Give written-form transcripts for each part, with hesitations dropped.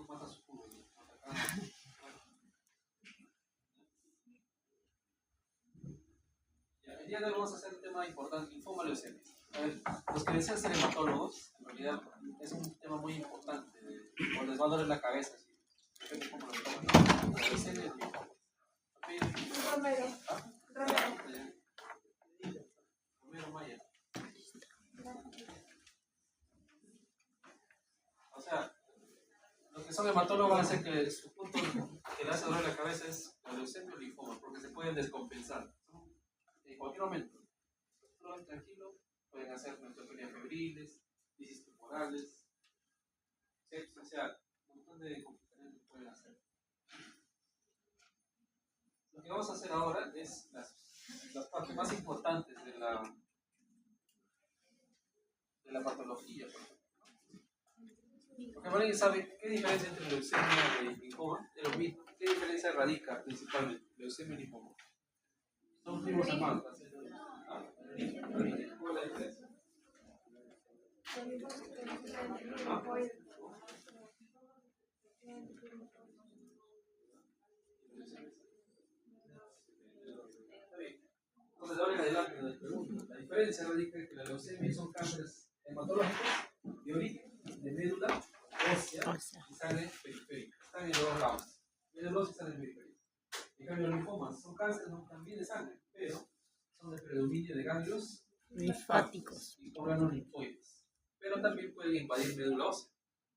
mata su jugo. El día de hoy vamos a hacer un tema importante, linfoma leucemia. A ver, los que desean ser hematólogos, en realidad es un tema muy importante, o les va a doler la cabeza. Depende cómo lo toman. La leucemia es linfoma. Romero. Romero Maya. O sea, los que son hematólogos van a hacer que su punto que le hace doler la cabeza es la leucemia o linfoma, porque se pueden descompensar, ¿no? En cualquier momento. Tranquilo, pueden hacer neutropenias febriles, crisis tumorales, sepsis, o sea, un montón de complicaciones que pueden hacer. Lo que vamos a hacer ahora es las partes más importantes de la patología. Porque alguien sabe qué diferencia entre leucemia y linfoma, es lo mismo. ¿Qué diferencia radica principalmente leucemia y linfoma? Son primos hermanos. ¿Cuál es la diferencia? Entonces, ahora en adelante nos pregunto. La diferencia radica en que la leucemia son cánceres hematológicos de origen de médula ósea y sangre periférica. Están en los dos lados. Médula ósea y sangre periférica. En cambio, los linfomas son cánceres también de sangre, pero son de predominio de ganglios linfáticos y órganos linfoides. Pero también pueden invadir médula ósea.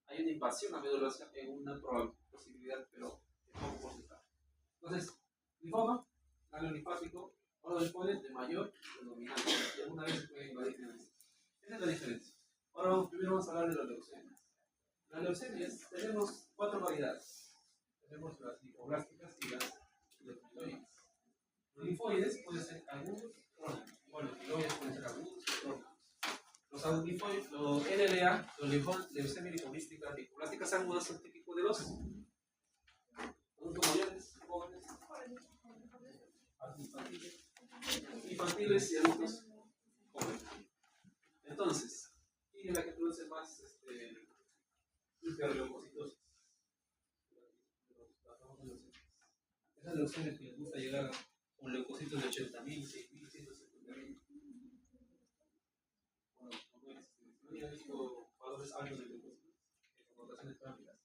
Hay una invasión a médula ósea en una posibilidad, pero de poco porcentaje. Entonces, linfoma, ganglio linfático, órgano linfoide de mayor predominancia. Y alguna vez se puede invadir médula ósea. Esa es la diferencia. Ahora primero vamos a hablar de las leucemias. Las leucemias tenemos 4 variedades. Tenemos las linfoblásticas y las linfoides. Los linfoides pueden ser agudos, crónicos. Igual los linfoides pueden ser agudos y crónicos. Los linfoides, los LLA, los leucemias linfomísticas, linfoblásticas agudas son típicos de los adultos mayores, jóvenes, infantiles y adultos jóvenes. Entonces, ¿quién es la que produce más hiperleucocitosis? Esas leucemias que les gusta llegar con leucocitos de 80.000, 6.000, 150.000. Bueno, no he visto valores altos de leucocitos en rotaciones trágicas.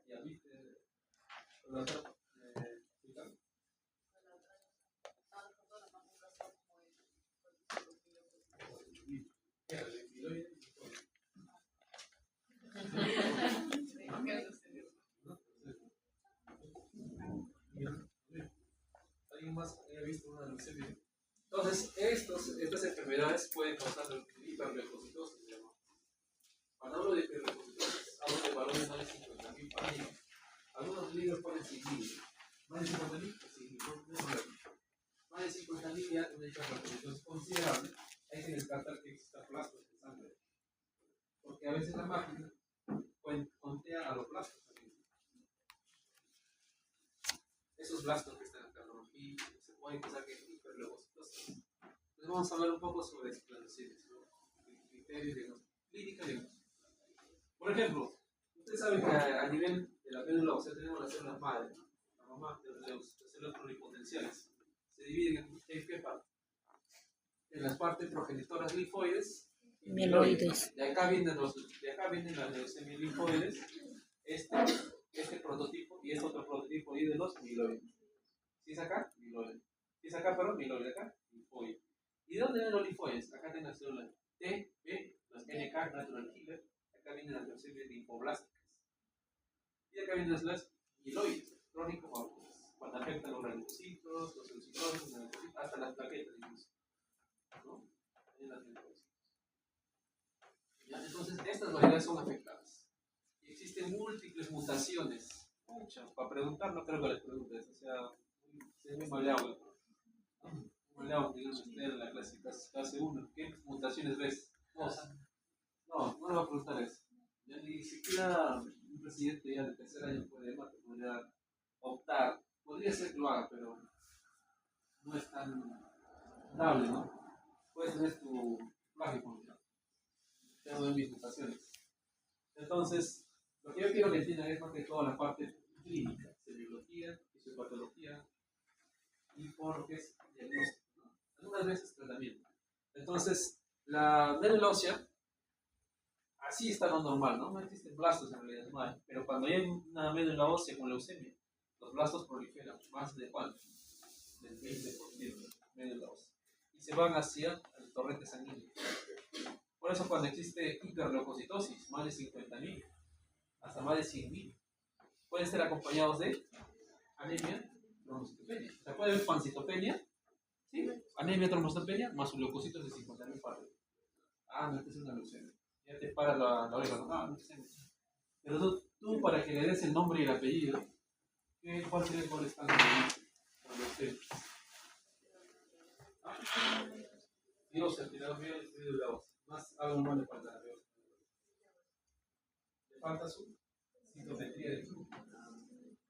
Ya viste, ¿alguien más haya visto una leucemia? Entonces, estas enfermedades pueden causar hiperleucocitosis. Cuando hablo de hiperleucocitosis, hablo de valores más de 50.000 para arriba. Algunos libros ponen 100.000. Más de 50.000, pues sí, no es problema. Más de 50.000 ya una hiperleucocitosis considerable. Hay que descartar que exista plastos en sangre. Porque a veces la máquina contea a los plastos también. Esos blastos que están en la cardiología se pueden pensar que es hiperleucocitosis. Entonces vamos a hablar un poco sobre las leucemias, ¿no? Criterios de clínica y diagnóstico. Por ejemplo, ustedes saben que a nivel de la médula ósea tenemos las células madre, la mamá de las células pluripotenciales. Se dividen en qué parte. En las partes progenitoras linfoides y mieloides. De acá vienen las leucemias linfoides, este prototipo y este otro prototipo y de los mieloides. Si es acá, mieloide. Si es acá, perdón, mieloide acá, linfoide. ¿Y de dónde vienen los linfoides? Acá tienen las células T, B, las NK, natural killer. Acá vienen las leucemias linfoblásticas. Y acá vienen las mieloides, crónicos o agudas. Cuando afectan los granulocitos, los leucinoides, hasta las plaquetas incluso. ¿No? En las linfocitos. Entonces, estas variedades son afectadas. Y existen múltiples mutaciones. Muchas. Para preguntar, no creo que les preguntes. O sea, es muy maleable. Muy maleable, digamos, usted en la clase 1. ¿Qué mutaciones ves? Vos. No le voy a preguntar eso. Ya ni siquiera un presidente ya de tercer año podría optar. Podría ser que lo haga, pero no es tan dable, ¿no? Puedes tener tu plagio funcional. Pero no ven mis mutaciones. Entonces, lo que yo quiero que entiendan es más que todo la parte clínica, semiología, fisiopatología y por lo que es diagnóstico, ¿no? Algunas veces tratamiento. Entonces, la médula ósea, así está lo normal, ¿no? No existen blastos en realidad, no hay. Pero cuando hay una médula ósea con leucemia, los blastos proliferan, más de cuánto, del 20% de médula ósea. Y se van hacia el torrente sanguíneo. Por eso cuando existe hiperleucocitosis, más de 50.000, hasta más de 100.000, pueden ser acompañados de anemia, trombocitopenia. O sea, puede haber pancitopenia, ¿sí? Anemia, trombocitopenia, más un leucocitos de 50.000 para arriba. Ah, no, es una leucemia. Ya te para la oreja, ¿no? Ah, leucemia. Pero tú, para que le des el nombre y el apellido, ¿cuál sería el gol estándar de leucemia? Dios, el tirador mío es de la voz. Más algo más le falta a la voz. Le falta su citometría de flujo.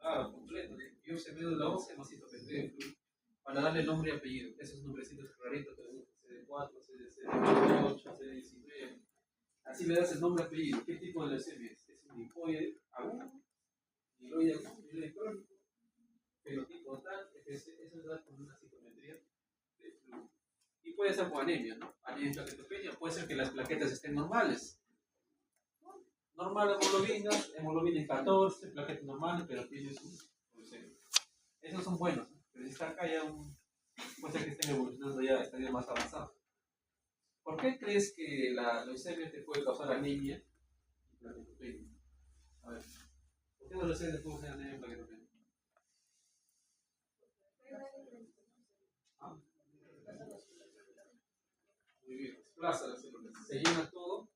Ah, completo. Dios se medio de la voz, más citometría de flujo. Para darle nombre y apellido. Esos nombrecitos raritos que le gustan. CD4, CD8, CD19. Así le das el nombre y apellido. ¿Qué tipo de leucemia es? Es un linfoide agudo, mieloide agudo, mieloide crónico, fenotipo tal, eso es dar con una citometría de flujo. Y puede ser con anemia, ¿no? Anemia plaquetopenia, puede ser que las plaquetas estén normales. Normal hemoglobina en 14, plaquetas normales, pero tiene su leucemia. Esos son buenos, ¿no? Pero si está acá ya puede ser que estén evolucionando ya, estaría más avanzado. ¿Por qué crees que la leucemia te puede causar anemia y plaquetopenia? A ver, ¿por qué la leucemia te puede causar anemia y plaquetopenia? ¿Ah? Muy bien, desplaza las células, se llena todo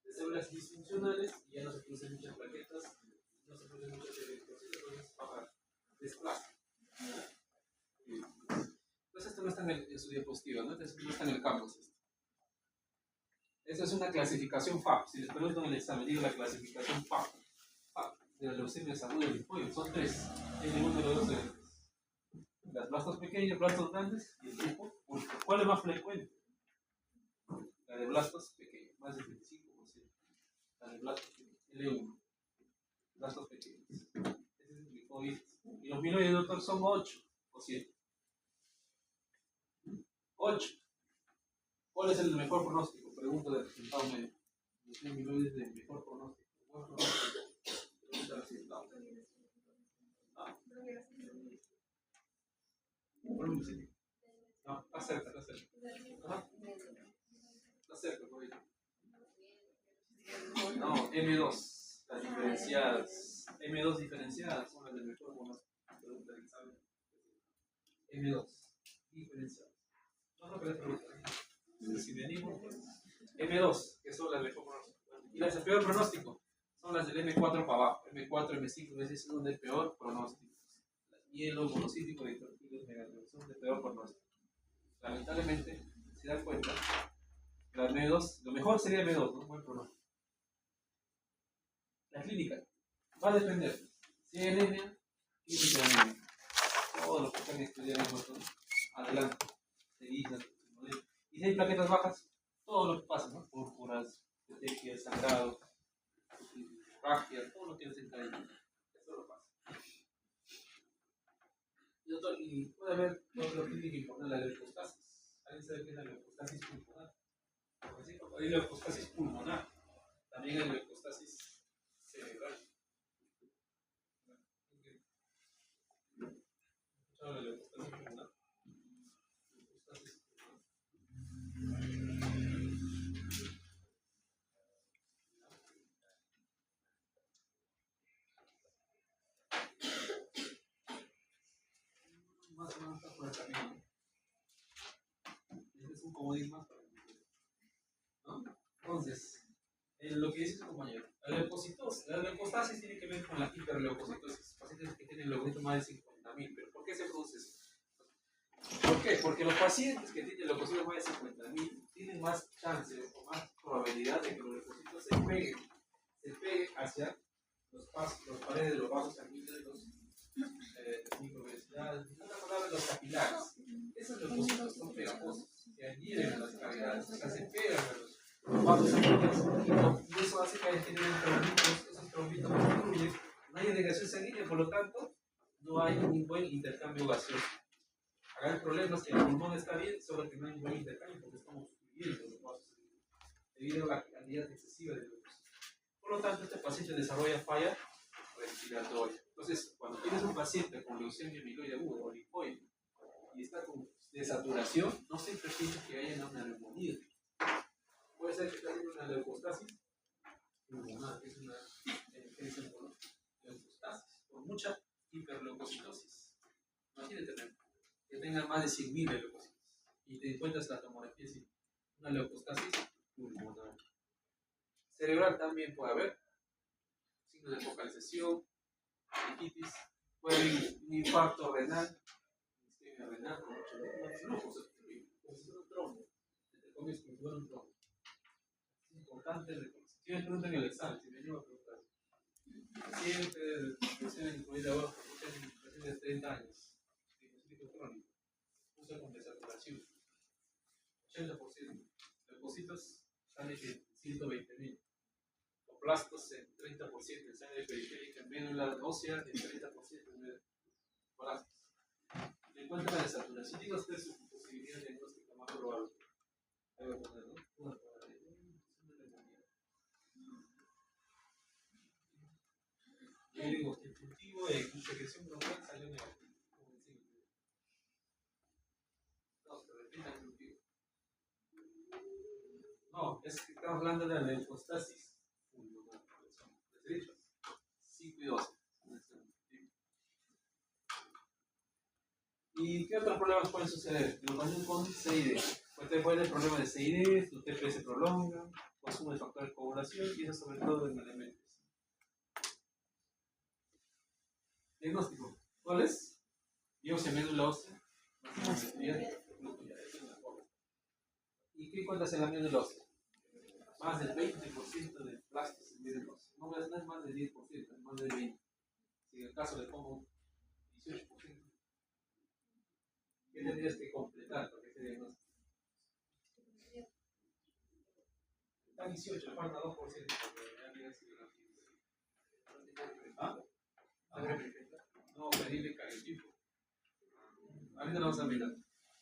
de células disfuncionales y ya no se producen muchas plaquetas, no se producen muchas eritrocitos, entonces baja, desplaza. Entonces esto no está en su diapositiva, ¿no? Entonces no está en el campus. Esa es una clasificación FAP. Si les preguntan en el examen, digo la clasificación FAP de la leucemia aguda del linfoide. Son tres. Hay ninguno de los dos eventos. Las blastos pequeños, blastos grandes y el tipo único. ¿Cuál es más frecuente? La de blastos pequeños, más del 25%. La de blastos pequeños, L1. Blastos pequeños. Ese es el linfoide. Y los mieloides, doctor, son 8 o 7. 8. ¿Cuál es el mejor pronóstico? Pregunta del resultado médico. Los mieloides de mejor pronóstico. Buen pronóstico. Pregunta del resultado. Ah. No, está cerca, está cerca. Ajá. Está cerca, por ahí. No, M2. Las diferenciadas. M2 diferenciadas son las del mejor pronóstico. Pregunta del examen. M2. Diferenciadas. No, pero es pregunta. Si venimos, pues. M2, que son las de mejor pronóstico. Y las de peor pronóstico son las del M4 para abajo. M4, M5, M6 son de peor pronóstico. Las hielo, monocítico y tortilos negativos son de peor pronóstico. Lamentablemente, si se dan cuenta, la M2, lo mejor sería M2, ¿no? Buen pronóstico. La clínica va a depender. Si hay anemia, clínica de anemia. Todos los que están estudiando, adelante. Seguidas. Y si hay plaquetas bajas, todo lo que pasa, ¿no? Púrpuras, petequias, sangrado, ragia, todo lo que hacen ahí. Eso lo pasa. Y puede haber otro clínico importante, la leucostasis. ¿Alguien sabe qué es la leucostasis pulmonar? Hay leucostasis pulmonar. También hay leucostasis cerebral. ¿Escucharon la leucostasis pulmonar? Leucostasis pulmonar. Más o menos está por el camino. Este es un comodín más para mí, ¿no? Entonces, lo que dice su compañero, la leucostasis tiene que ver con la hiperleucocitosis. Pacientes que tienen leucocitos más de 50.000. ¿Pero por qué se produce eso? ¿Por qué? Porque los pacientes que tienen leucocitos más de 50.000 tienen más chances o más probabilidad de que los leucocitos se peguen hacia las paredes de los vasos sanguíneos, los microvenosidades, en otras palabras, los capilares. Esos leucocitos son pegajosos, se adhieren a las cavidades, o sea, se pegan a los vasos vasos sanguíneos y eso hace que haya generado trombitos. Esos trombitos contribuyen, no hay agregación sanguínea, por lo tanto, no hay un buen intercambio gaseoso. Acá el problema es que el pulmón está bien, solo que no hay un buen intercambio porque estamos obstruyendo los vasos sanguíneos debido a la cantidad excesiva de glucosa. Por lo tanto, este paciente desarrolla falla respiratoria. Entonces, cuando tienes un paciente con leucemia amiloide aguda o linfoide y está con desaturación, no siempre piensa que haya una neumonía. Puede ser que esté haciendo una leucostasis pulmonar, que es una emergencia por leucostasis, por mucha hiperleucocitosis. Imagínate que tenga más de 100.000 leucocitos y te encuentras la tomografía así, una leucostasis pulmonar. Cerebral también puede haber signos de focalización, meningitis, puede haber un infarto renal, isquemia renal, con mucho flujo, como si fuera un trombo, te comes como si fuera un trombo. Es importante reconocer. Si me preguntan en el examen, si me llevo a preguntar, siempre reciben incluida ahora por de 30 años, diagnóstico crónico, usa con desaturación, 80%, leucocitos sale en 120.000. Plastos en 30% en sangre periférica, en médula ósea en 30% en plastos. En cuanto a la desaturación, digo usted su posibilidad de diagnóstica más probable. Ahí voy a poner, ¿no? Yo digo que el cultivo en secreción bronquial salió negativo. No, se repita el cultivo. No, es que estamos hablando de la leucostasis pulmonar. ¿Les he dicho? 5 y 12. ¿Y qué otros problemas pueden suceder? Neumonía con CID. Usted puede tener problemas de CID, su TP se prolonga, consumo de factores de coagulación y eso sobre todo en elementos. Diagnóstico. ¿Cuál es? Biopsia médula ósea. ¿Y qué encuentras en la médula ósea? Más del 20% de plastos en médula ósea. No es más del 10%, es más del 20%. Si en el caso le pongo 18%, ¿qué tendrías que completar para que se diagnóstico? Está 18, falta 2%. ¿Ah? No, pedirle cariotipo. Ahorita lo vamos a mirar.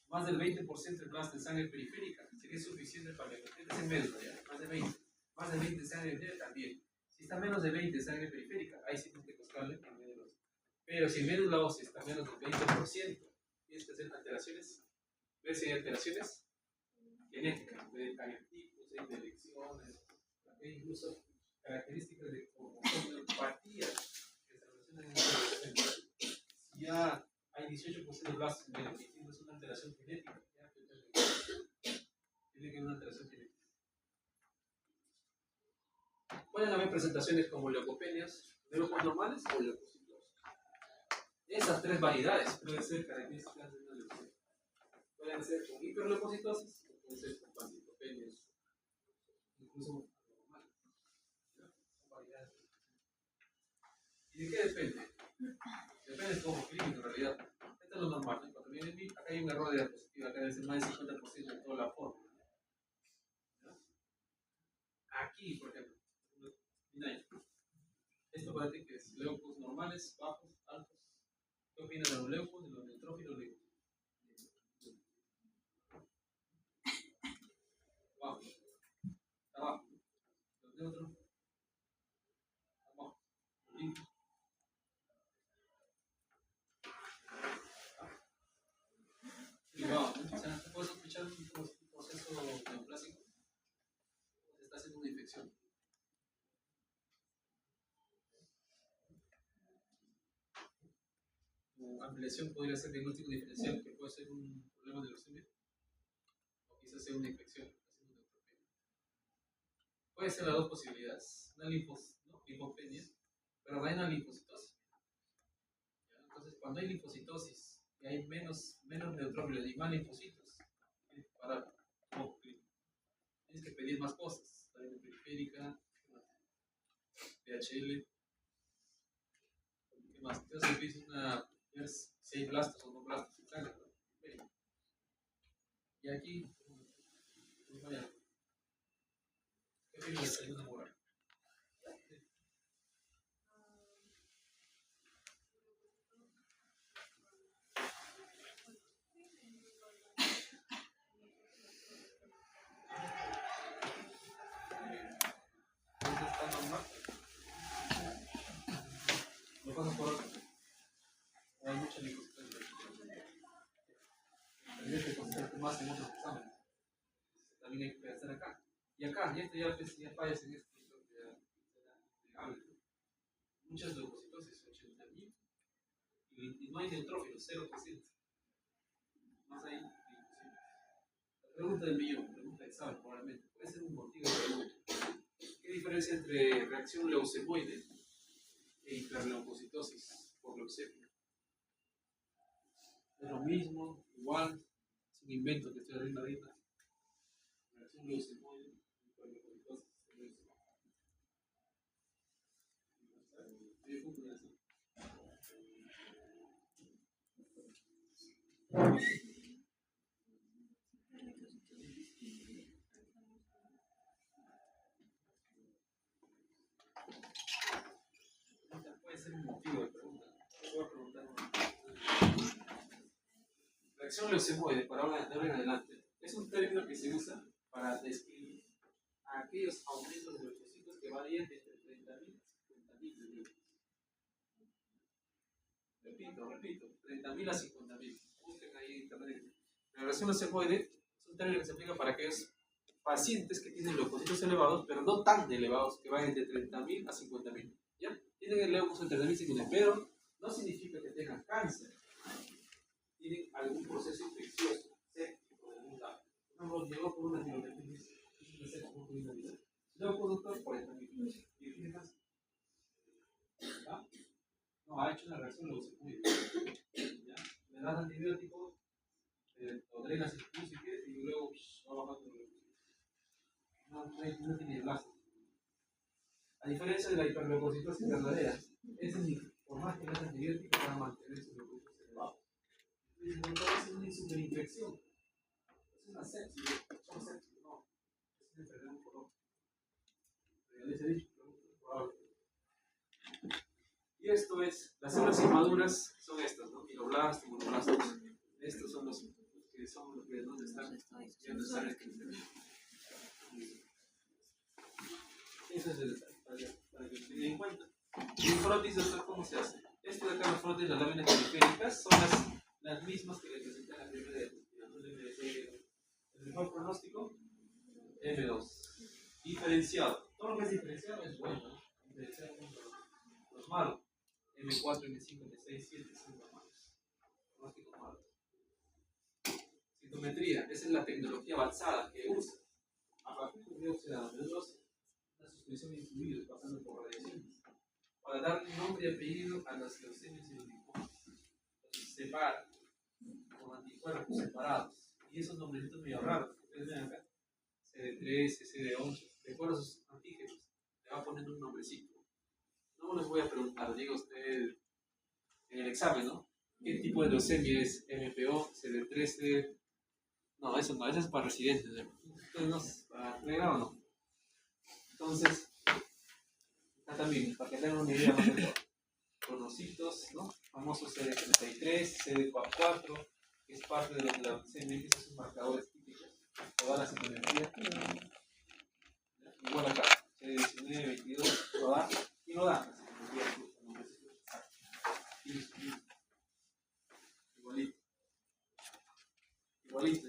Más del 20% de plasma en sangre periférica sería suficiente para que estés en médula, ¿ya? Más de 20. Más de 20 en sangre periférica también. Si está menos de 20 en sangre periférica, ahí sí tienes que buscarle en médula ósea. Pero si en médula ósea está menos del 20%, tienes que hacer alteraciones. ¿Ves si hay alteraciones? Genéticas, de cariotipos, de elecciones, incluso características de homeopatía que se relacionan con el. Si ya hay 18% de blastos en el distinto, es una alteración genética. Tiene que haber una alteración genética. Pueden haber presentaciones como leucopenias, leucos normales o leucocitosis. Esas tres variedades pueden ser características de una leucemia. Pueden ser con hiperleucocitosis o pueden ser con pancitopenias, incluso normales. Son variedades. ¿Y de qué depende? Depende del como clínico en realidad. Esto es lo normal. Cuando viene el acá hay un error de diapositiva, acá debe ser más del 50% de toda la forma. Aquí, por ejemplo, esto parece que es leucos normales, bajos, altos. ¿Qué opinas de los leucos, de los neutrófilos leucos? Abajo. Abajo. Los neutros. Abajo. Privado. O sea, ¿te puedes sospechar un proceso neoplásico? Se está haciendo una infección. O ampliación podría ser diagnóstico diferencial, que puede ser un problema de leucemia, o quizás sea una infección. Puede ser las dos posibilidades, una linfopenia, pero no hay una linfocitosis. Entonces, cuando hay linfocitosis y hay menos neutrófilos y más linfocitos, tienes que parar. Tienes que pedir más cosas, la periférica, DHL, ¿qué más? Entonces, empieza ver si hay blastos o no blastos en sangre. Y aquí, vaya. pequeño desayuno moral. ¿Dónde está normal? Lo paso por otro. Hay mucha licosita. Tendrías que concentrarte más en otros exámenes. También hay que pensar acá. Y acá, y esto ya fallas en esto. Muchas leucocitosis, 80.000. Y no hay neutrófilos, 0%. Más ahí, imposible. La pregunta del millón, pregunta de examen, probablemente. Puede ser un motivo de pregunta. ¿Qué diferencia entre reacción leucemoide e hiperleucocitosis por leucemia? Es lo mismo, igual, es un invento que estoy haciendo ahorita. Reacción leucemoide, hiperleucocitosis, puede ser un motivo de pregunta. Voy a preguntar una. Reacción leucemoide, para ahora de ahora en adelante, es un término que se usa para describir a aquellos aumentos de leucocitos que varían entre 30.000 y 50.000. Repito, 30.000 a 50.000. Busquen ahí en internet. La reacción leucemoide es un término que se aplica para aquellos pacientes que tienen leucocitos elevados, pero no tan elevados, que van entre 30.000 a 50.000. ¿Ya? Tienen el leucocito entre 30.000 y 50.000, pero no significa que tengan cáncer. Tienen algún proceso infeccioso, séptico de algún lado. No, llegó por una tiroiditis, luego productor 40.000. ¿Y qué más? ¿Ah? No, ha hecho una reacción leucemia. Le das antibiótico, lo drenas si quieres, y luego va bajando. No tiene blasto. A diferencia de la hiperleucocitosis verdadera, es por más que le das antibiótico para mantener sus leucocitos elevados. Entonces es una superinfección. Es una sepsis. No, es una enfermedad oncológica. Ya les he dicho, probable. Y esto es, las células inmaduras son estas, ¿no? Mieloblastos, monoblastos. Estos son los que son los que donde están. Eso es el detalle, para que se den en cuenta. Y el frotis, ¿cómo se hace? Esto de acá, los frotis, las láminas periféricas, son las mismas que le presenté en la primera diapositiva. El mejor pronóstico, M2. Diferenciado. Todo lo que es diferenciado es bueno, ¿no? Diferenciado es los malos. M4, M5, M6, 7 son los malos. Pronósticos malos. Citometría, esa es la tecnología avanzada que usa. A partir de dióxido de B12, una suspensión incluida pasando por radiaciones, para darle nombre y apellido a las leucemias y los linfomas. Entonces separa con anticuerpos separados. Y esos nombrecitos medio raros, ustedes ven acá, CD13, CD11, recuerda sus antígenos, le va poniendo un nombrecito. No les voy a preguntar, diga usted en el examen, ¿no? ¿Qué tipo de leucemia es? MPO, CD13. No, eso no, eso es para residentes. Entonces, no, para pregrado no. Entonces, acá también, para que tengan una idea más de todo. Conocitos, ¿no? Famosos CD33, CD4, que es parte de los leucemia, que son marcadores típicos. Toda la citometría. Igual acá, CD19, 22, lo da y no da. Igualito. Igualito.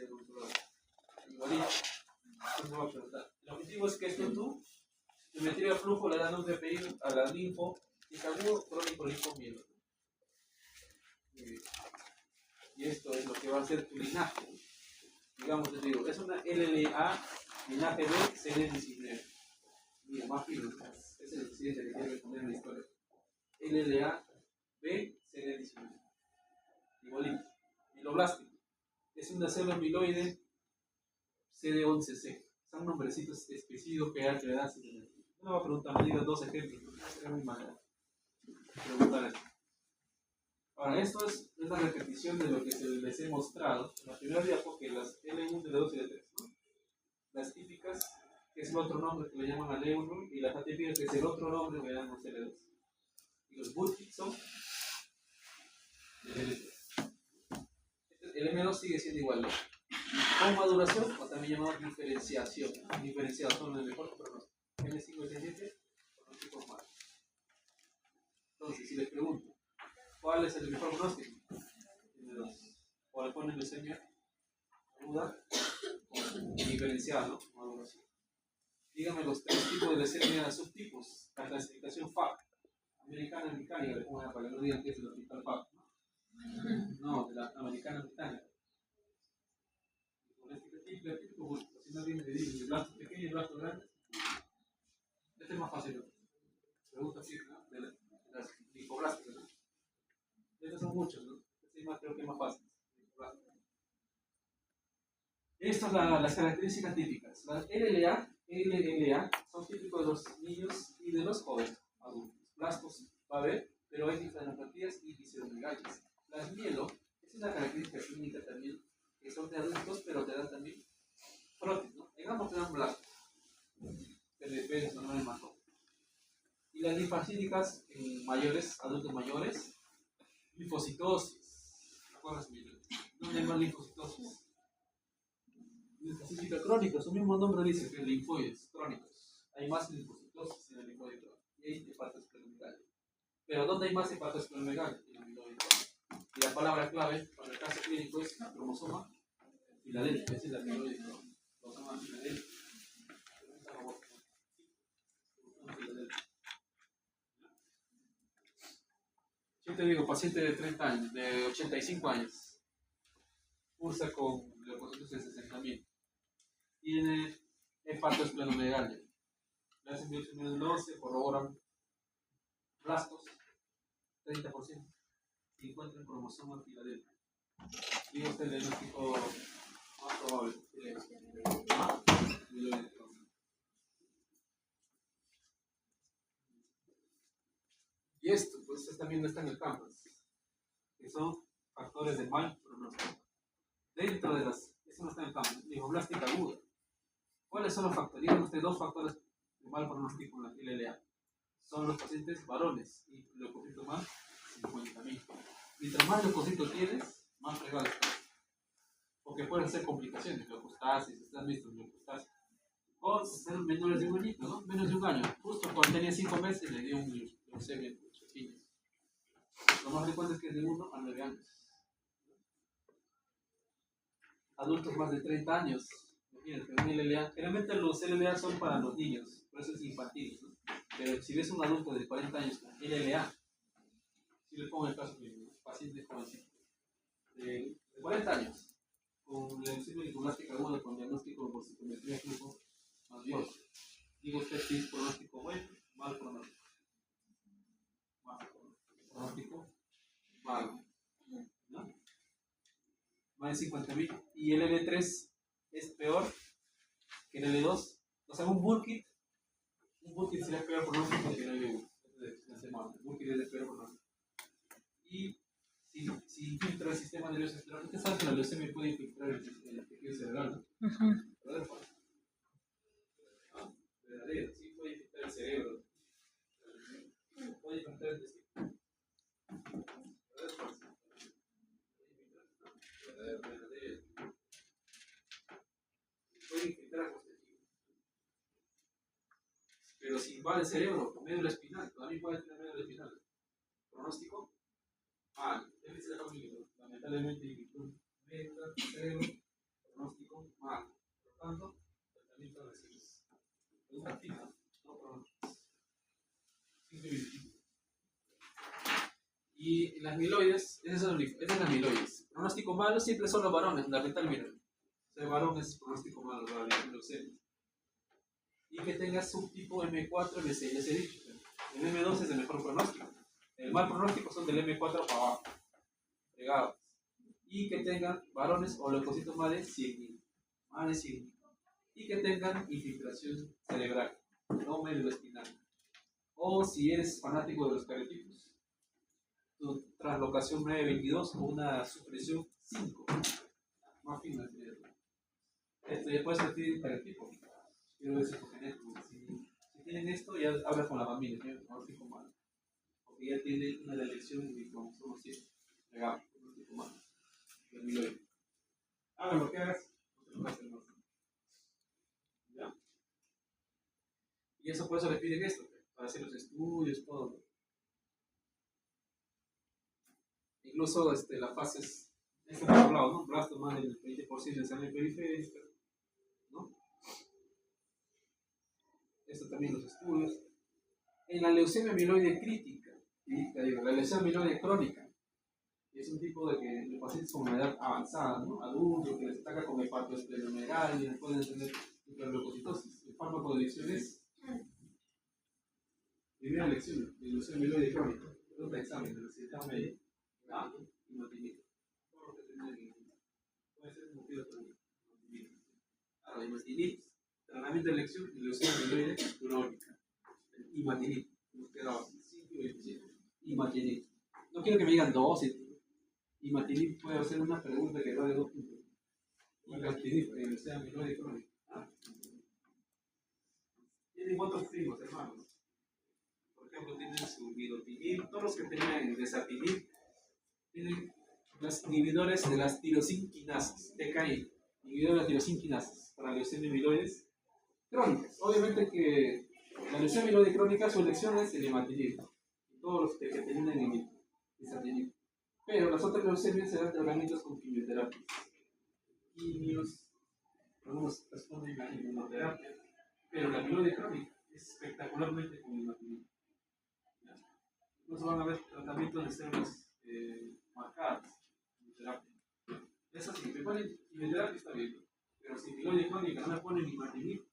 Entonces voy a preguntar. El objetivo es que esto tú, simetría de flujo, le dan un apellido a la linfo y calvo crónico linfomielo. Y esto es lo que va a ser tu linaje. Digamos, te digo, es una LLA, linaje B, CD19. Mira, más fino, es el siguiente que quiero responder en la historia. LLA, B, CD19. Igualito. Mieloblástico. Es una célula amiloide CD11C. Son nombrecitos específicos que hay que dar. No va a preguntar, me digas dos ejemplos, porque será muy mal. Preguntar esto. Ahora, esto es la repetición de lo que se les he mostrado en la primera diapositiva, que las L1, L2 y L3, ¿no? Las típicas que es el otro nombre que le llaman al L1, y la fatídica, que es el otro nombre que le llamamos L2. Y los Burkitt son el L3. El M2 sigue siendo igual, ¿no? Con maduración, o también llamado diferenciación. Diferenciados son los mejores pronósticos. M5 y M7, pronósticos malos. Entonces, si les pregunto, ¿cuál es el mejor pronóstico? M2. O le ponen leucemia aguda o diferenciada, ¿no? Maduración. Díganme los tres tipos de leucemia subtipos. La clasificación FAC. Americana británica, le pongo para que no digan que es el hospital FAC. No, de la americana británica. Con este típico, si no viene de blastos pequeños y blastos grandes. Este es más fácil. Pregunta así, ¿no? De las linfoblásticas, ¿no? Estos son muchos, ¿no? Este más, creo que es más fácil. Estas son las características típicas. Las LLA son típicos de los niños y de los jóvenes adultos. Blastos va a haber, pero hay linfadenopatías y visceromegalias. Las mielo es una característica clínica también, que son de adultos, pero te dan también prótesis, ¿no? En ambos te dan blastos, que depende de no es más joven. Y las linfacíticas en mayores, adultos mayores, linfocitosis. ¿Recuerdas? ¿Dónde hay más linfocitosis? Linfocítica crónica, su mismo nombre dice que linfoides crónicos. Hay más linfocitosis en el linfoide crónico. Y hay hepatosplenomegalia. Pero ¿dónde hay más hepatosplenomegalia? En el amiloide crónico. Y la palabra clave para el caso clínico es cromosoma filadelfo. Ese es el amiloide crónico. Cromosoma filadelfo. Yo te digo, paciente de 30 años, de 85 años, cursa con leucocitos de 60.000. Tiene hepatosplenomegalia. Le hacen biopsia medular, se corroboran blastos, 30%, y encuentran cromosoma filadelfo. Digo, este es el diagnóstico más probable. Y esto, pues, también no está en el campo, que son factores de mal pronóstico. Dentro de las, eso no está en el campo, linfoblástica aguda. ¿Cuáles son los factores? Díganme ustedes dos factores de mal pronóstico en la LLA. Son los pacientes varones y leucocito más 50.000. Mientras más leucocito tienes, más fregado estás. Porque pueden ser complicaciones, leucostasis, están listos, leucostasis. O ser menores de un añito, ¿no? Menos de un año. Justo cuando tenía 5 meses le dio un leucemia en chiquillos. Lo más frecuente es que es de 1 a 9 años. Adultos más de 30 años. Imagínate, un LLA. Generalmente los LLA son para los niños, por eso es infantil, ¿no? Pero si ves un adulto de 40 años con LLA, si le pongo el caso de un paciente jovencito, de 40 años, con leucemia linfoblástica aguda con diagnóstico por citometría flujo más biopsia. Digo usted si es pronóstico bueno, mal pronóstico. Mal pronóstico, malo. ¿No? Más de 50.000. Y el L3 es peor que el L2. O sea, un Burkitt sería peor pronóstico que el L1. El Burkitt es de peor pronóstico. Y si infiltra el sistema nervioso central, usted sabe que la leucemia puede infiltrar el tejido cerebral, ¿no? ¿Verdad? Verdadero, sí puede infiltrar el cerebro. Puede infiltrar el intestino. Verdadero. Puede infiltrar los tejidos. Pero si va al cerebro, médula espinal, también puede tener médula espinal. Pronóstico, mal. Debe ser lamentablemente infiltró médula, cerebro, pronóstico, mal. Por lo tanto, tratamiento de residuos. Es una activa, no pronóstico. Y las amiloides, esas son las amiloides. Pronóstico malo siempre son los varones, fundamentalmente. O sea, varón es pronóstico malo, la leucemia. Y que tenga subtipo M4, M6, ya se he dicho. El M2 es el mejor pronóstico. El mal pronóstico son del M4 para abajo, pegados. Y que tengan varones o leucocitos más de 100.000. Más de 100.000. Y que tengan infiltración cerebral, no médula espinal. O si eres fanático de los cariotipos, tu translocación 922 o una supresión 5. Más fina. Esto ya puede ser un cariotipo. quiero decir por genético. Si tienen esto, ya habla con la familia, tienen pronóstico malo. Porque ya tienen una elección de cromosoma 7. Legal, pronóstico malo. El amiloide. Haga lo que hagas, no te lo vas a hacer más. ¿Ya? Y eso por eso le piden esto, para hacer los estudios, todo. Incluso la fase es por otro lado, ¿no? Blasto más del 20% de sangre periférica, ¿no? Esto también los estudios. En la leucemia amiloide crítica, la leucemia amiloide crónica, es un tipo de que los pacientes con una edad avanzada, ¿no? Adultos, que les ataca con hepatoesplenomegalia, pueden tener hiperleucocitosis. El fármaco de elección es primera elección de leucemia amiloide crónica. Pregunta de examen de la receta médica. Imatinib. Todo lo que termina en imatinib. Puede ser un motivo también. Ahora, imatinib, tratamiento de elección de leucemia amiloide crónica. Imatinib. Nos queda 5 y 27. Imatinib. No quiero que me digan dosis. Imatinib puede hacer una pregunta que va de 2 puntos. Imatinib, en leucemia amiloide crónica. Tienen otros primos, hermanos. Por ejemplo, tienen su vidotinib. Todos los que tenían desatinib tienen los inhibidores de las tirosinquinasas, TKI, inhibidores de las tirosinquinasas para leucemia amiloides crónicas. Obviamente que la leucemia amiloide crónica su elección es el imatinib, todos los que terminan en desatinib. Pero las otras leucemias serán tratamientos con quimioterapia. Quimios, algunos responden a inmunoterapia, pero la amiloide crónica es espectacularmente con imatinib. Incluso van a haber tratamientos de células marcadas, quimioterapia. Eso sí, me ponen quimioterapia está bien, pero si amiloide crónica no me ponen imatinib,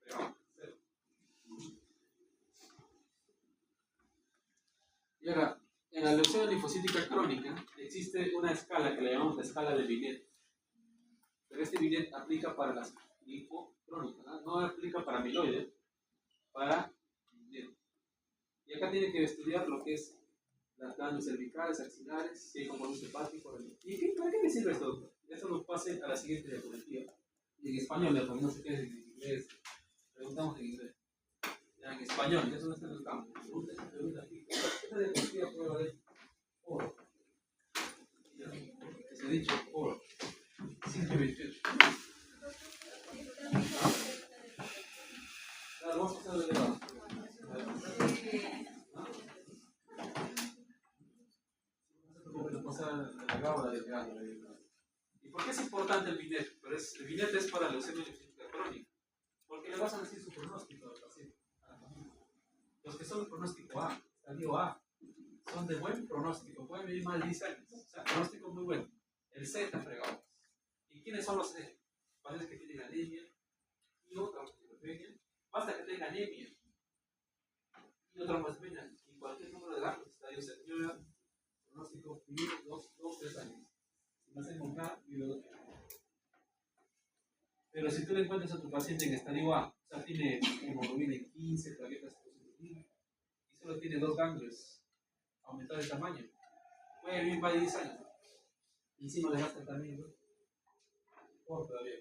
pero cero. Y ahora, en la leucemia linfocítica crónica existe una escala que le llamamos la escala de Binet. Pero este Binet aplica para las linfocrónicas, no aplica para amiloide, para Binet. Y acá tiene que estudiar lo que es las daños cervicales, axilares, si hay componente hepático. ¿Y para qué me sirve esto? Esto nos pase a la siguiente diapositiva. En español, porque no sé qué es en inglés. Preguntamos en inglés. Ya, en español, eso no está en el campo. Pregunta aquí. Esta diapositiva puede valer oro. Ya, que se ha dicho oro. 5.28. Claro, vamos a hacer de lado. ¿Y por qué es importante el Binet? Pero el Binet es para leucemia linfocítica crónica. Porque le vas a decir su pronóstico al paciente, a la familia. Los que son de pronóstico A, estadio A, son de buen pronóstico, pueden vivir más de 10 años. O sea, pronóstico muy bueno. El C está fregado. ¿Y quiénes son los C? Pacientes que tienen anemia y otra osteopenia. Basta que tenga anemia y otra más pequeña. Y cualquier número de datos, estadio C, pronóstico, vivir 2-3 años. Si no hacemos nada, vive 2 años. Pero si tú le encuentras a tu paciente en estadio A, o sea, tiene hemoglobina en 15, plaquetas positivas, y solo tiene 2 ganglios aumentado de tamaño, puede vivir más de 10 años. Y si no le das tratamiento, por todavía.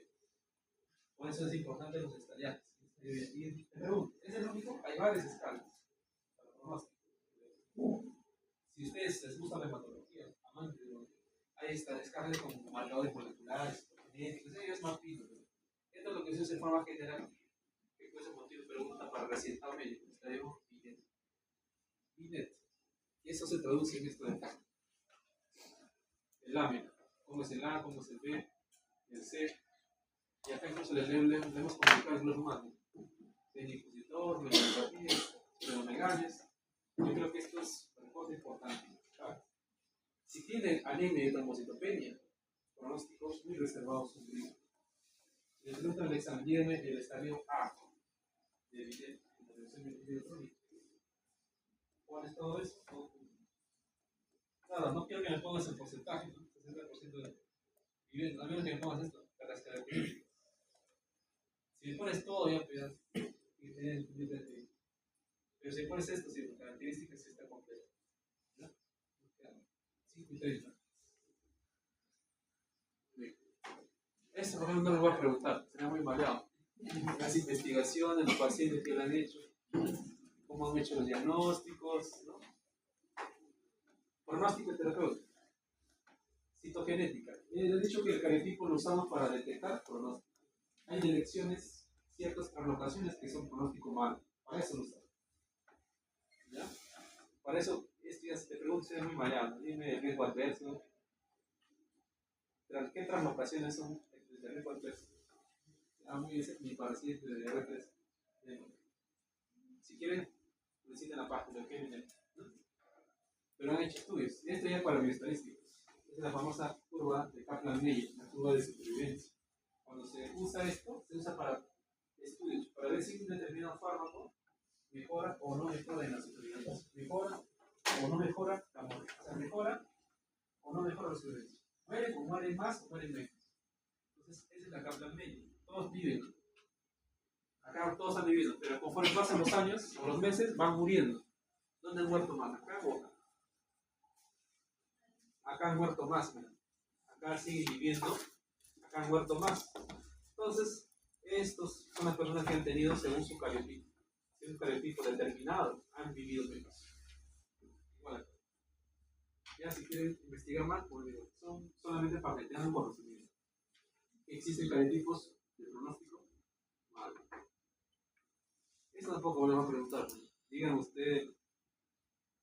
Por eso es importante los estadianos. Y te pregunto, ¿es el único? Hay varias escalas para pronóstico. Si ustedes les gusta la hematología, amantes de hay escalas con marcadores moleculares, genéticos, eso es más fino. Esto es lo que se usa en forma general, que puede ser motivo de pregunta para recetado médico. Estaremos Binet. Binet. Y eso se traduce en esto de acá. El lámina. ¿Cómo es el A? ¿Cómo es el B? El C. Y acá incluso le hemos complicado el glóbulo humano. Benipositor, neuropatías, esplenomegalia. Yo creo que esto es una cosa importante. ¿Sabes? Si tienen anemia y trombocitopenia, pronósticos muy reservados son gringos. Si les preguntan el examen, díganme el estadio A de Binet, en la leucemia crónica. ¿Cuál es todo eso? Nada, no quiero que me pongas el porcentaje, ¿no? 60% de Binet, a menos que me pongas esto, las características. Si me pones todo, ya pues pero si pones esto, si las características sí está completo. ¿No? 5 y 30. Esto por ejemplo no les voy a preguntar, sería muy variado. las investigaciones, los pacientes que lo han hecho, cómo han hecho los diagnósticos, ¿no? Pronóstico terapéutico, citogenética. Les he dicho que el cariotipo lo usamos para detectar pronóstico. Hay elecciones, ciertas translocaciones que son pronóstico malo. Para eso lo usamos. ¿Ya? Para eso, esto ya se te pregunto, si es muy variado. Dime el riesgo adverso. ¿Qué translocaciones son de riesgo adverso? Mi paciente de R3. Si quieren, visiten la página de Kevin, ¿no? Pero han hecho estudios. Esto ya es para bioestadísticos. Es la famosa curva de Kaplan-Meier, la curva de supervivencia. Cuando se usa esto, se usa para estudios, para ver si un determinado fármaco mejora o no mejora en la supervivencia. Mejora o no mejora la muerte. O sea, mejora o no mejora la supervivencia. Mueren o mueren más o mueren menos. Entonces, esa es la Kaplan-Meier. Todos viven. Acá todos han vivido, pero conforme pasan los años o los meses, van muriendo. ¿Dónde han muerto más? ¿Acá o acá? Acá han muerto más, mira. Acá siguen viviendo, acá han muerto más. Entonces, estos son las personas que han tenido según su cariotipo. Si es un cariotipo determinado, han vivido menos. Igual. Ya si quieren investigar más, pues digo, son solamente para que tengan conocimiento. ¿Existen cariotipos de pronóstico? Vale. Eso tampoco volvemos a preguntar. Digan ustedes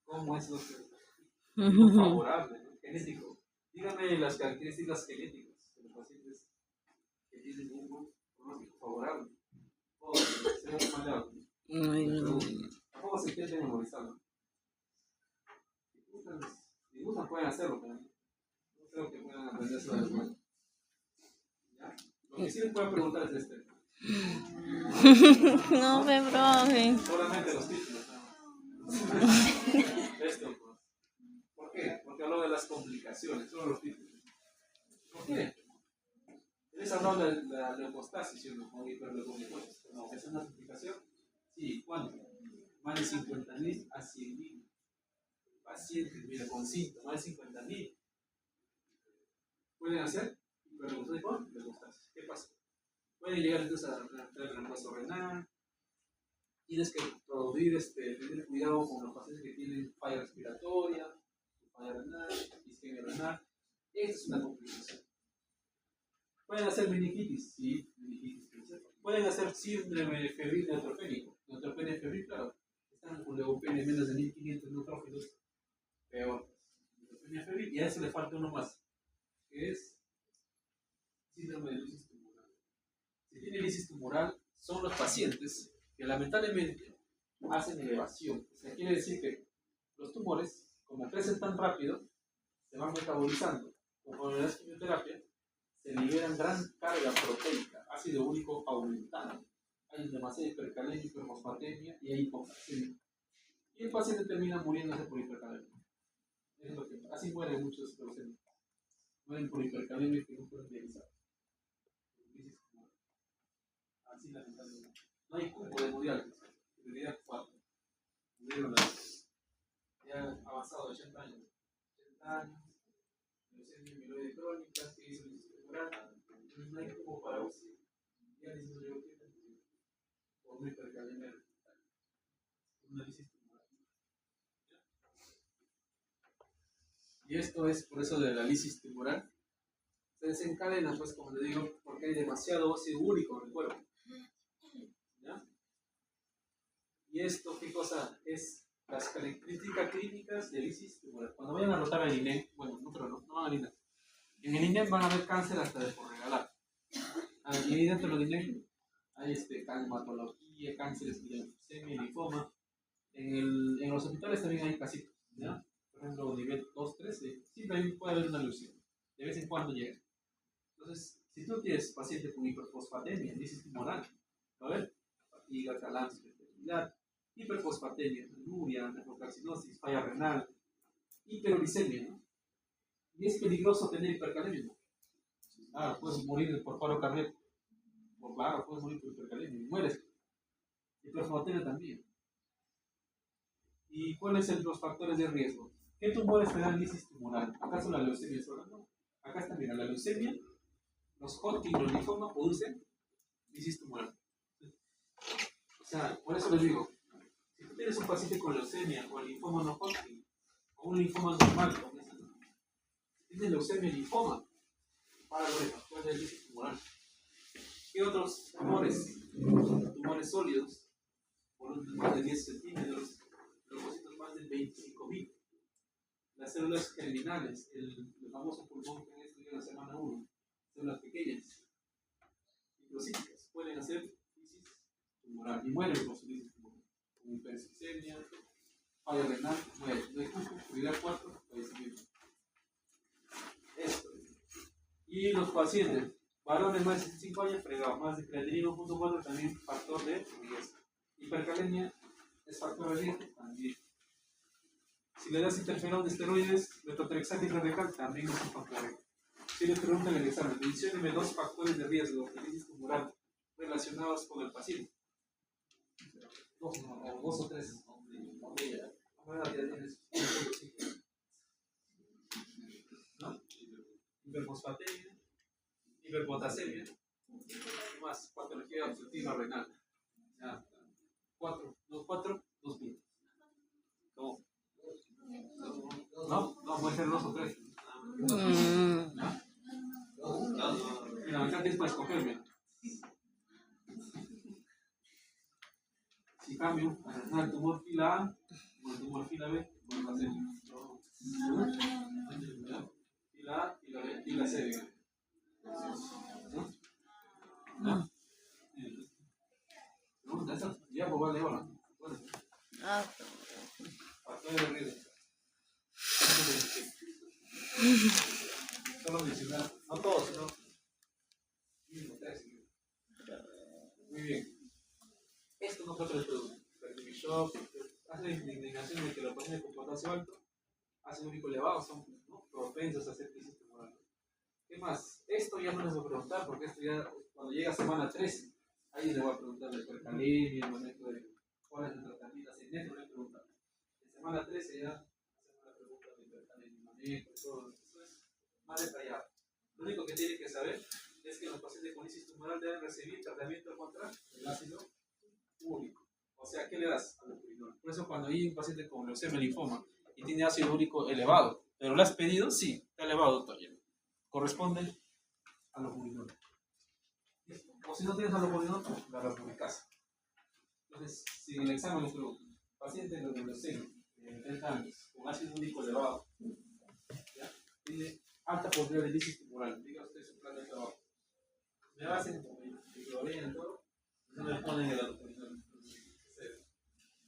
cómo es lo que es favorable, ¿no? Genético. Díganme las características genéticas de los pacientes que tienen un pronóstico favorable. O se ven maleados. Tampoco se intenten memorizar, ¿no? Si gustan pueden hacerlo, pero no creo que puedan aprender eso de después. ¿Ya? Lo que sí les puedo preguntar es este. No me bromen. Solamente los títulos, ¿no? Esto, pues. ¿Por qué? Porque hablo de las complicaciones, solo los títulos. ¿Por qué? ¿Les hablado de la leucostasis, ¿sí o no? Con hiperleucemia. No, ¿es una complicación? Sí, ¿cuánto? Más de 50.000 a 100.000 pacientes, mira, con síntomas, más de 50.000. ¿Pueden hacer hiperleucemia con leucostasis? ¿Qué pasa? Pueden llegar entonces a tener reemplazo renal. Tienes que tener cuidado con los pacientes que tienen falla respiratoria, falla renal, isquemia renal. Esta es una complicación. Pueden hacer meningitis, sí, meningitis. Pueden hacer síndrome febril neutropénico. Neutropenia febril, claro. Están con leucopenia menos de 1500 neutrófilos. Peor. Neutropenia febril. Y a eso le falta uno más, que es síndrome de lisis tumoral. Si tiene lisis tumoral, son los pacientes que lamentablemente hacen elevación. O sea, quiere decir que los tumores, como crecen tan rápido, se van metabolizando. Como en la quimioterapia, se liberan gran carga proteica, ácido úrico aumentado. Hay demasiada hipercalemia, hiperfosfatemia y hay hipocalemia. Y el paciente termina muriéndose por hipercalemia. Es lo que, así mueren muchos pacientes. Mueren por hipercalemia que no pueden dializar. Así lamentablemente. No hay cupo de mundial. En realidad 4. Murieron ya avanzado 80 años. 80 años. Leucemia mieloide crónica, que hizo lisis tumoral. Entonces no hay cupo para UCI. Ya lisis leucemia por una hipercalemia. Una lisis tumoral. Y esto es por eso de la lisis tumoral. Se desencadena, pues, como le digo, porque hay demasiado ácido úrico en el cuerpo. ¿Ya? Y esto, ¿qué cosa es? Las características clínicas de lisis tumoral. Cuando vayan a anotar el INEM, bueno, no van al INEM. En el INEM van a ver cáncer hasta de por regalar. Y ahí dentro del INEM hay hematología, cánceres de leucemia, linfoma. En los hospitales también hay casitos, ¿ya? Por ejemplo, nivel 2, 3, siempre puede haber una leucemia. De vez en cuando llega. Entonces, si tú tienes paciente con hiperfosfatemia, lisis tumoral, ¿va a ver? Fatiga, calambre, fertilidad, hiperfosfatemia, anuria, nefrocarcinosis, falla renal, hiperuricemia, ¿no? Y es peligroso tener hipercalemia, ¿no? Ah, puedes morir por paro cardíaco. Claro, puedes morir por hipercalemia y mueres. Hiperfosfatemia también. ¿Y cuáles son los factores de riesgo? ¿Qué tumores te dan lisis tumoral? ¿Acaso la leucemia sola? No. Acá está, mira, la leucemia, los Hodgkin, los linfomas producen lisis tumoral. sea, por eso les digo, si tú tienes un paciente con leucemia o linfoma no Hodgkin, o un linfoma normal, si tienes leucemia y linfoma, para lo de lisis tumoral. ¿Qué otros tumores? Tumores sólidos, volumen más de 10 centímetros, leucocitos más de 25.000. Las células germinales, el famoso pulmón que han estudiado en la semana 1, células pequeñas, microcíticas, pueden hacer lisis tumoral y mueren por su lisis tumoral. Como hipersistemia, falla renal, muere. No hay cupo, cuidar 4, fallecimiento. Esto. Y los pacientes, varones más de 65 años, fregado, más de creatinina 1.4, también factor de riesgo. Hipercalemia es factor de riesgo también. Si le das interferón de esteroides, metotrexato y radical, también es un factor de riesgo. Si les preguntan en el examen, mencióneme 2 factores de riesgo de lisis tumoral relacionados con el paciente. 2 o 3. ¿No? Hiperfosfatemia, hiperpotasemia, y más, patología obstructiva renal. Ya, 4, 2 puntos. ¿Cómo? No, puede ser 2 o 3. Mira, acá tienes para escoger, mira. Si cambio, el tumor fila A, el tumor fila B, va a ser fila A, fila B, fila C, digamos. ¿No? ¿No? Ya, pues vale, ahora. Bueno. Solo mencionar, no todos, sino mínimo 3. Muy bien. Esto nosotros les preguntamos. Shock, hace la indignación de que los pacientes con potasio alto hacen un único elevado, son, ¿no?, propensos a hacer crisis tumoral. ¿Qué más? Esto ya no les voy a preguntar, porque esto ya, cuando llega a semana 13, ahí les voy a preguntar de hipercalemia, el manejo de cuál es el tratamiento, así neto le voy a preguntar. En semana 13 ya hacemos la pregunta de hipercalemia, el manejo, todo eso es más detallado. Lo único que tienen que saber es que los pacientes con crisis tumoral deben recibir tratamiento contra el ácido úrico. O sea, ¿qué le das a los pulmones? Por eso cuando hay un paciente con leucemia linfoma y tiene ácido úrico elevado, pero lo has pedido, sí, está elevado, doctor. Corresponde a los pulmones. O si no tienes a los pulmones, la republicasa. Entonces, si en el examen les pregunto, paciente de leucemia de 30 años con ácido úrico elevado, ¿ya?, tiene alta probabilidad de lisis tumoral, diga usted su plan de trabajo. Me hacen microbiología en todo, no me ponen el aluminio.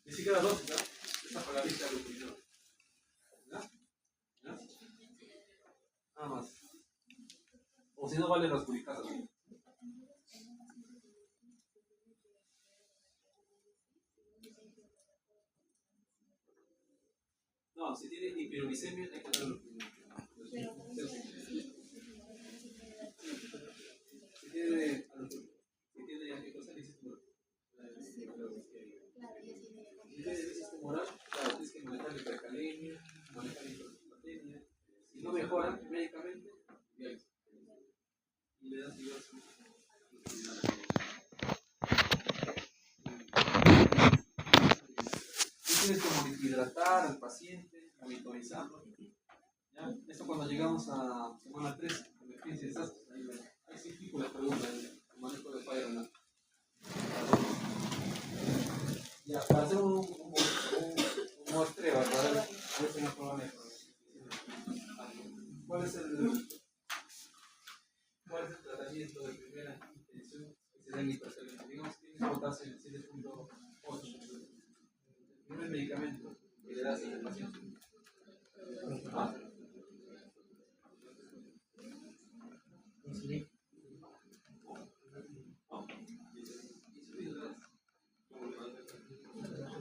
Ni siquiera dosis, ¿no? Esta palabrita de aluminio. ¿Ya? ¿Ya? Nada más. O si no, vale las publicadas. No, si tiene hiperuricemia, hay que darle aluminio. Si tiene ¿qué cosa dice tú? Si tiene lisis tumoral, claro, tienes que manejar la hipercalemia, manejar la hiperfosfatemia. Si no mejora médicamente, y le das diversos. Tienes que hidratar al paciente, monitorizarlo. ¿Ya? Esto cuando llegamos a semana 3, emergencia de desastres, ahí sí fijo la pregunta del manejo de falla renal. Ya, para hacer un muestreo, para ver si no prueban esto. ¿Cuál es el tratamiento de primera intención que se da en hipercalemia? Digamos que tiene potasio en 7.8. El primer medicamento que le das a la paciente. ¿Ah? Insulina.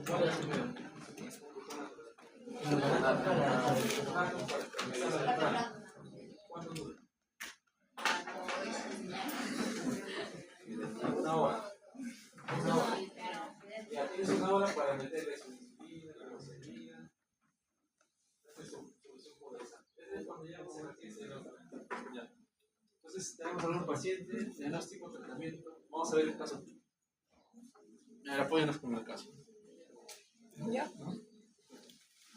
¿Cuál es el primero? ¿Cuánto dura? Una hora. Ya tienes una hora para meterle su insulina, la glucemia. Esa es su solución poderosa. Es cuando ya vamos a ver qué es el otro. Ya. Entonces, tenemos a un paciente, diagnóstico, tratamiento. Vamos a ver el caso. Ahora apóyanos con el caso. ¿Ya?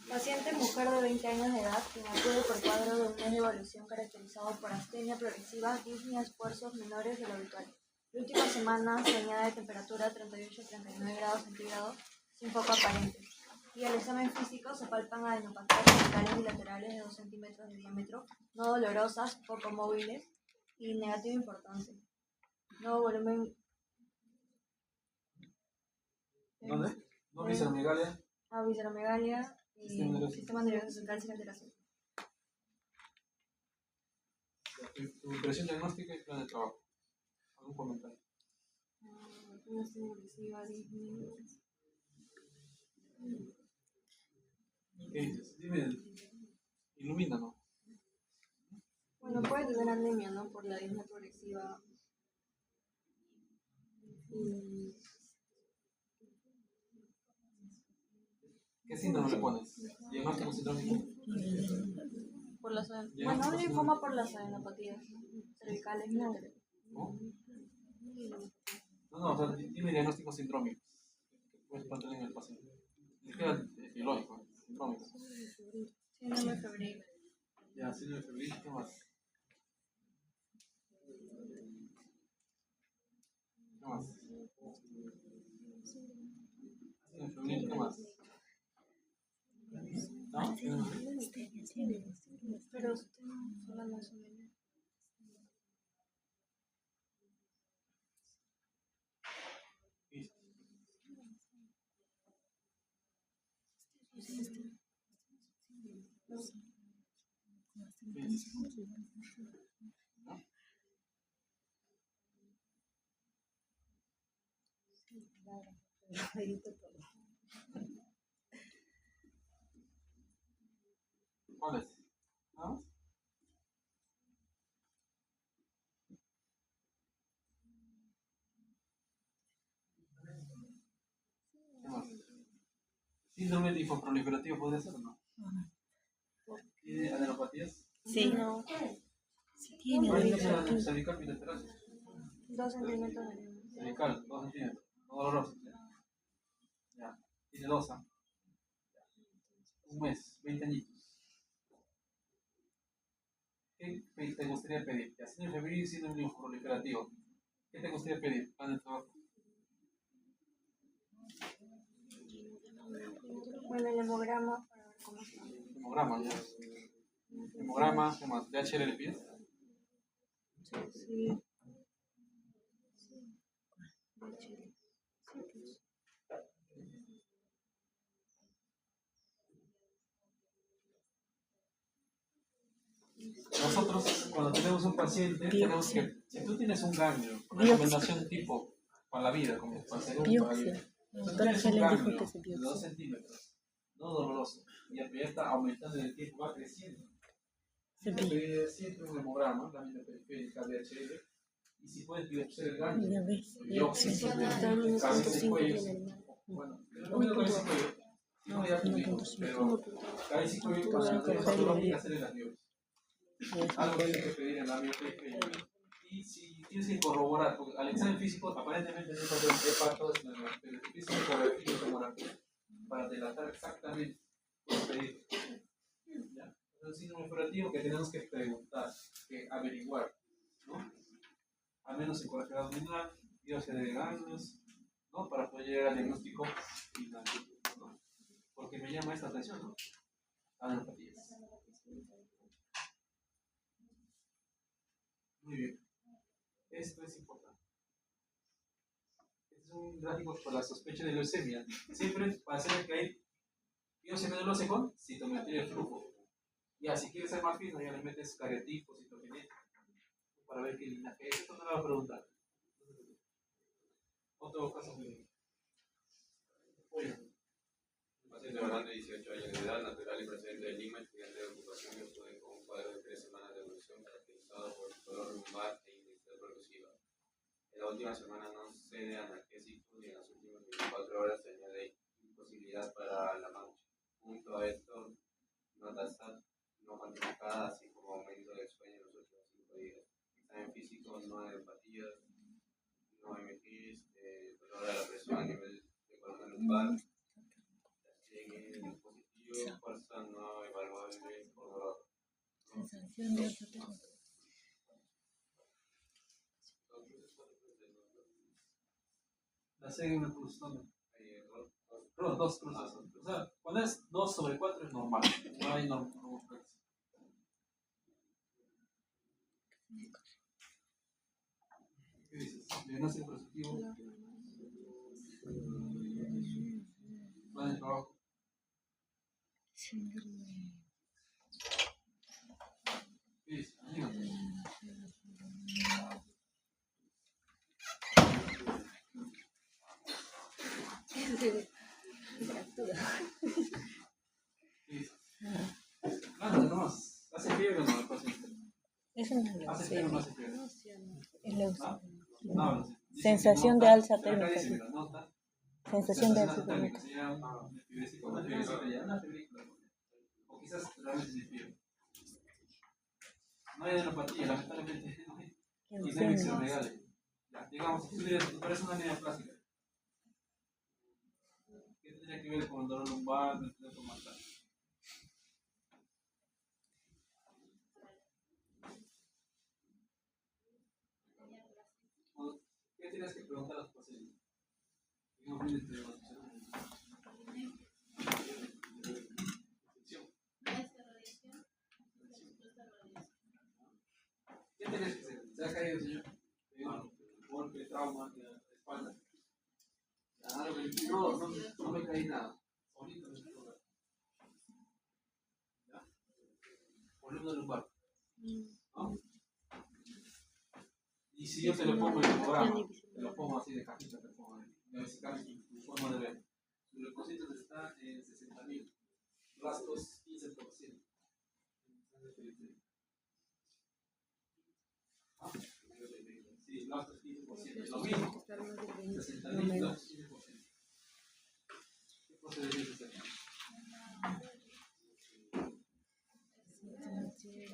Paciente mujer de 20 años de edad quien acude por cuadro de un mes de evolución caracterizado por astenia progresiva, disnea, esfuerzos menores de lo habitual. La última semana se añade temperatura 38-39 grados centígrados sin foco aparente. Y al examen físico se palpan adenopatías cervicales bilaterales de 2 centímetros de diámetro, no dolorosas, poco móviles y negativo importante. Nuevo volumen. ¿Dónde? No, visceromegalia. Visceromegalia y sistema nervioso central sin alteración. Tu impresión diagnóstica y plan de trabajo. ¿Algún comentario? ¿Qué dices? Dime, ilumínanos. Bueno, puede tener anemia, ¿no? Por la disnea progresiva. ¿Qué síndrome le pones? ¿Diagnóstico sindrómico? Por las bueno, un linfoma por las adenopatías cervicales bilaterales. ¿No? No, o sea, dime diagnóstico sindrómico. Puedes plantear en el paciente. Es que era biológico, sindrómico. Síndrome febril. Ya, síndrome febril, ¿qué más? ¿Qué más? Síndrome febril, ¿qué más? ¿No? Pero usted no habla más o menos. ¿Cuál es? ¿Nada más? ¿Qué más? ¿Síndrome linfoproliferativo podría ser o no? ¿Tiene adenopatías? Sí. No. Sí tiene ¿Cuál es la adenopatías. cervical bilateral? 2 centímetros de Cervical, 2 centímetros. No doloroso. Ya. Tiene dosa. Un mes, 20 añitos. ¿Qué te gustaría pedir? Ya, síndrome febril y síndrome linfoproliferativo. ¿Qué te gustaría pedir? Plan de trabajo. Bueno, el hemograma para ver cómo está. Hemograma, ya. Hemograma, ¿qué más? ¿DHL le pides? Sí. Nosotros, cuando tenemos un paciente, tenemos que, si tú tienes un ganglio, recomendación tipo para la vida, como para hacer un Biopsia. La si tú doctora tienes un Helen dijo ganglio que se de 2 biopsia. centímetros, no doloroso, y el pie está aumentando en el tiempo, va creciendo. Se Tienes que ve. pedir siempre un hemograma, lámina periférica, DHL, y si puedes biopsiar el ganglio, Ya ves. biopsia, cabeza y cuello. Bueno, recomiendo cabeza y cuello. Si no, ya tuvimos, pero cabeza y cuello, cuando la tenemos patológica, hay que hacerle las biopsias. Algo tienes que pedir en la biopsia. Y si tienes que corroborar, porque al examen físico aparentemente no es el hepato, pero tienes que corregir la tomografía para delatar exactamente el pedido. ¿Ya? Es un síndrome operativo que tenemos que preguntar, que averiguar, ¿no? Al menos en colesterol abdominal, biopsia de ganglios, ¿no? Para poder llegar al diagnóstico final, ¿no? Porque me llama esta atención, ¿no? Adenopatías. Muy bien. Esto es importante. Este es un gráfico por la sospecha de leucemia. Siempre para hacer que hay biopsia medulosa con citometría de flujo. Ya, si quieres ser más fino, ya le metes cariotipo, citogenética, para ver qué linaje es. Esto no lo voy a preguntar. Otro caso muy. Oye. Paciente varón de 18 años de edad, natural y procedente de Lima, estudiante de ocupación que acude con un cuadro de 3 semanas de evolución caracterizado por dolor lumbar e intensidad progresiva. En la última semana no cede analgésicos y en las últimas 24 horas se añade imposibilidad para la mancha. Junto a esto, notasat no cuantificada, así como aumento del sueño en los últimos 5 días. Examen físico, no hay empatías, no hay MGs, dolor a la presión a nivel lumbar en el dispositivo fuerza no evaluable por dolor. Sensación de alta temperatura. La C es una cruz, ¿no? Dos cruces. O sea, cuando es 2/4 es normal. No hay normal. ¿Qué dices? Diagnóstico positivo. Plan de trabajo. ¿Qué dices? Nada, nomás. ¿Hace fiebre o no el paciente? Eso no es ¿Hace fiebre o no leucemia. hace fiebre? Es leucemia. No, dice que Sensación de nota, alza acá térmica. dice, mira, nota, Sensación de alza térmica, térmica. sería una fibrecita, una fibrecita ya, una fibrecita. O quizás realmente sin fiebre. No hay adenopatía, lamentablemente no hay. Y no hay mixoregale. Ya, digamos, tú eres una anemia plástica. ¿Qué tendría que ver con el dolor lumbar, el dolor tomatal? ¿Qué tienes que preguntar a los pacientes? Digamos, bien entre los ¿qué tienes que hacer? ¿Se ha caído, señor? Golpe, trauma, la espalda. No me caí nada. Solito me estoy tocando. ¿Ya? Columna lumbar. ¿No? Y si yo te lo pongo en el programa, te lo pongo así de cajita, te pongo ahí. Me ves tu forma de ver. Tus leucocitos están en 60.000. Blastos 15%. ¿Ah? Sí, blastos 15%. Lo mismo. 60.000 blastos 15%. ¿Qué procedimiento es este?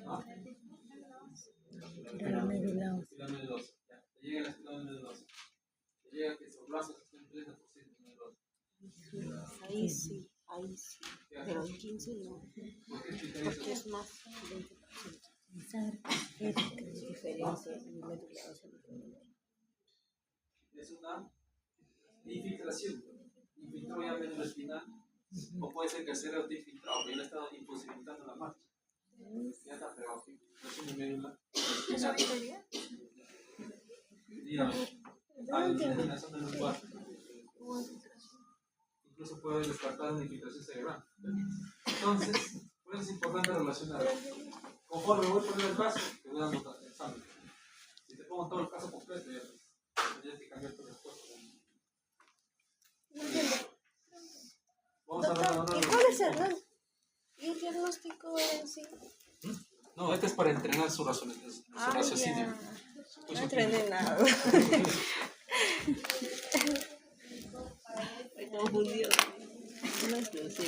¿Ah? Tirar medular. Espiral medulosa. Ya. Te llega la espiral medulosa. Te llega que esos brazos estén en 30% medulosa. Ahí sí. Pero en 15 no. ¿Por qué explicar Porque eso? es más de 20%. Pensar ética es diferencia en medular. Es una infiltración. Infiltró ya médula espinal. O puede ser que el cerebro esté infiltrado, pero ya le está imposibilitando la marcha. Ya está pegado. Es una médula espinal. Dígame. En la zona lumbar. Incluso puede descartar una infiltración cerebral. Entonces, por eso es importante relacionar. Conforme voy poniendo el caso, te voy dando el examen. Si te pongo todo el caso completo, ya tendrías que cambiar tu respuesta. Vamos a ver ¿Y cuál es el diagnóstico en sí? No, este es para entrenar su raciocinio. No entrené nada.